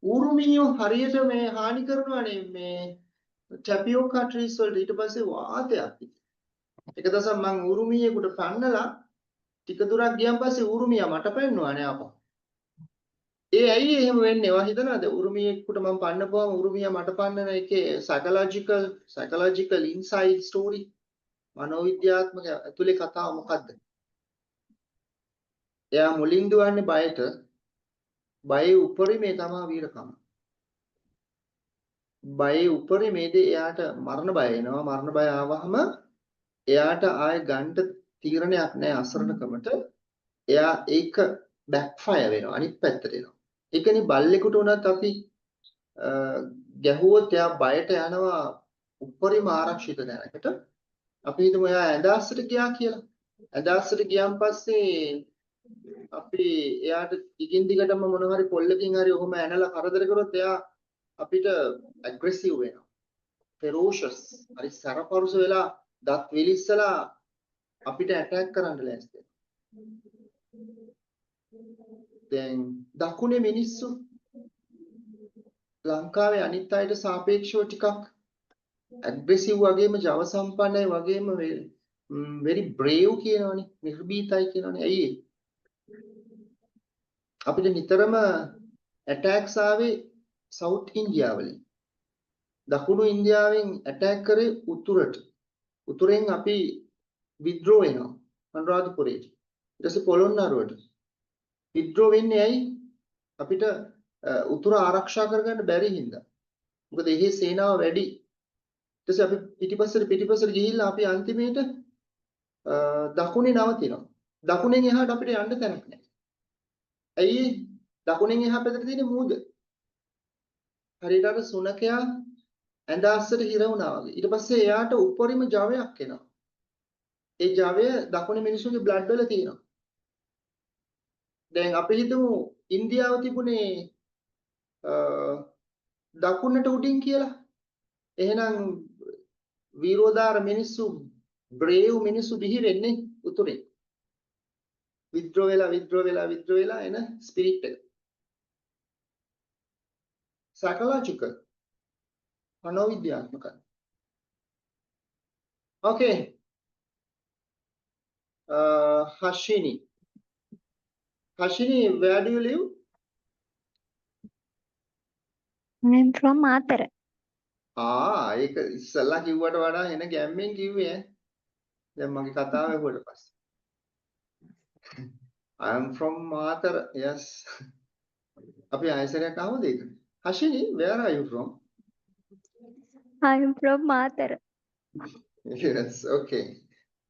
උරුමියෝ හරියට මේ හානි කරනවානේ මේ ටැපියෝකා ට්‍රීස් වලට ඊට පස්සේ වාතයක්. එක දවසක් මං උරුමියෙකුට පන්නලා ටික දුරක් ගියන් පස්සේ උරුමියා මට පෙන්නුවානේ ආපහු. ඒ ඇයි එහෙම වෙන්නේ? වා හිතනවාද උරුමියෙකුට මං පන්නපුවම උරුමියා මට පන්නන එකේ සයිකොලොජිකල් ඉන්සයිඩ් ස්ටෝරි මනෝවිද්‍යාත්මක ඇතුලේ කතාව මොකද්ද? එයා මුලින් දුවන්නේ බයට. බයේ උපරිමේ තමයි වීරකම. බයේ උපරිමේදී එයාට මරණ බය එනවා. මරණ බය ආවහම එයාට ආය ගන්න තීරණයක් නැහැ අසරණකමට. එයා ඒක බෑක්ෆයර් වෙනවා. අනිත් පැත්තට එනවා. ඒකනේ බල්ලෙකුට උනත් අපි ගැහුවොත් එයා බයට යනවා උපරිම ආරක්ෂිත තැනකට. අපි හිතමු එයා ඇඳාස්සට ගියා කියලා. ඇඳාස්සට ගියන් පස්සේ අපි එයාට දිගින් දිගටම මොන හරි පොල්ලකින් හරි ඔහොම ඇනලා කරදර කරොත් එයා අපිට ඇග්‍රෙසිව් වෙනවා. ෆෙරෝෂස්. හරි සරපරුස වෙලා දත් විලිස්සලා අපිට ඇටැක් කරන්න ලෑස්ති. දැන් දකුණේ මිනිස්සු ලංකාවේ අනිත් අයට සාපේක්ෂව ටිකක් ඇග්‍රෙසිව් වගේම ජව සම්පන්නයි වගේම very brave කියනවනේ නිර්භීතයි කියනවනේ ඇයි අපිට නිතරම ඇටැක්ස් ආවේ සවුත් ඉන්දියාවලින් දකුණු ඉන්දියාවෙන් ඇටැක් කරේ උතුරෙන් අපි විද්‍රෝ වෙනවා අනුරාධපුරේට ඊට පස්සේ පොළොන්නරුවට විද්‍රෝ වෙන්නේ ඇයි අපිට උතුර ආරක්ෂා කරගන්න බැරි හින්දා මොකද එහි සේනාව වැඩි ඊට පස්සේ අපි පිටිපස්සට ගිහිල්ලා අපි අන්තිමේට දකුණේ නවතිනවා දකුණෙන් එහාට අපිට යන්න තැනක් නැහැ ඇයි දකුණෙන් එහා පැත්තට තියෙන මූද හරියට අර සුනකයා ඇඳාස්සට හිර වුණා වගේ ඊට පස්සේ එයාට උපරිම ජවයක් එනවා ඒ ජවය දකුණේ මිනිස්සුගේ බ්ලඩ් වල තියෙනවා දැන් අපි හිතමු ඉන්දියාව තිබුණේ දකුණට උඩින් කියලා එහෙනම් වීරෝදාර මිනිස්සු බ්‍රේව් මිනිස්සු බිහිවෙන්නේ උතුරේ විද්‍රෝ වෙලා එන ස්පිරිට් එක psychological මනෝවිද්‍යාත්මකයි okay Hashini where do you live I'm from Matara. ඒක ඉස්සල්ලා කිව්වට වඩා එන ගැම්මෙන් කිව්වේ ඈ දැන් මගේ කතාව ඇහුවට පස්සේ I am from Matara yes අපි ආයසරයක් අහමුද ඒක Hashini where are you from I'm from Matara. yes okay